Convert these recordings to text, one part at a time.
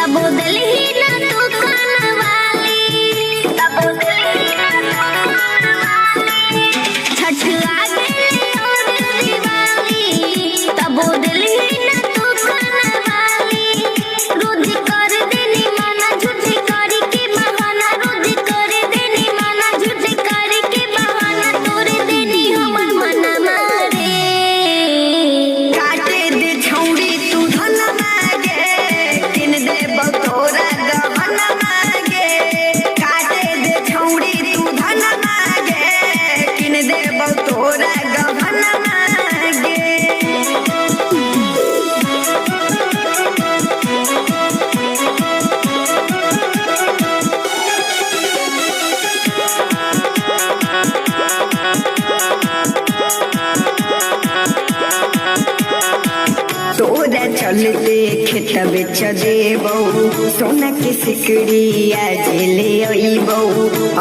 तबो दिल ही ना तू कानवाली, तबो दिल ही ना तू कानवाली। छठ आ गई और दिवाली, तबो दिल ही ना तू कानवाली। रोज कर देनी माना झूठी करी के बहाना, रोज कर देनी माना झूठी करी के बहाना, तोरे देनी हमर मना मारे। काटे दे छौड़ी तू धन मागे, किन दे बतोरा गहन मागे। काटे दे छौड़ी तू धन मागे, किन दे बतोरा गहन मागे। तोरा चलते खेत बेच देबौ, सोना के सिकड़ी आज ले अइबौ।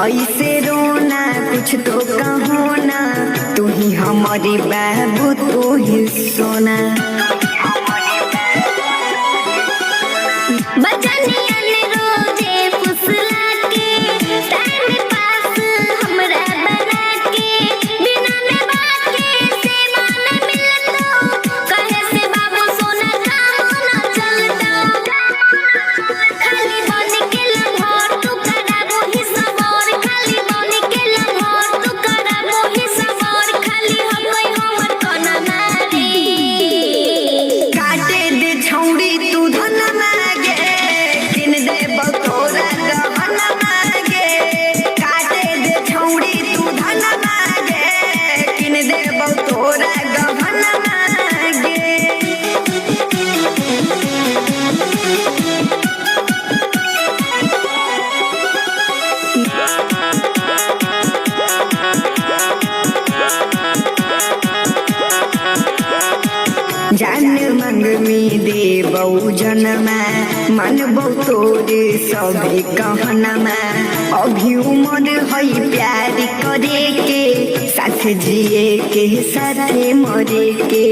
ऐसे रोना कुछ तो कहो ना, तू ही हमारी बाबू तू ही सोना। बचनिया ने रोजे फुसला के, टाइम पास हमरा बना के। बिना में बाके से मान मिलतो, कहे से बाबू सोना काम न चलतो। खाली बन के लम्होर तू कराबो ही सवार, खाली बन के लम्होर तू कराबो ही सवार। खाली हम कोई हमर कोना मारी। काटे दे छौड़ी तू धन मागे, किन दे बतोरा गहन मागे। काटे दे छौड़ी तू धन मागे, किन दे बतोरा गहन मागे। जान मंगमी देबौ जनमा, मानबौ तोरे सभे कहनमा। अभी उमर है प्यार करे के, साथ जिए के साथे मरे के।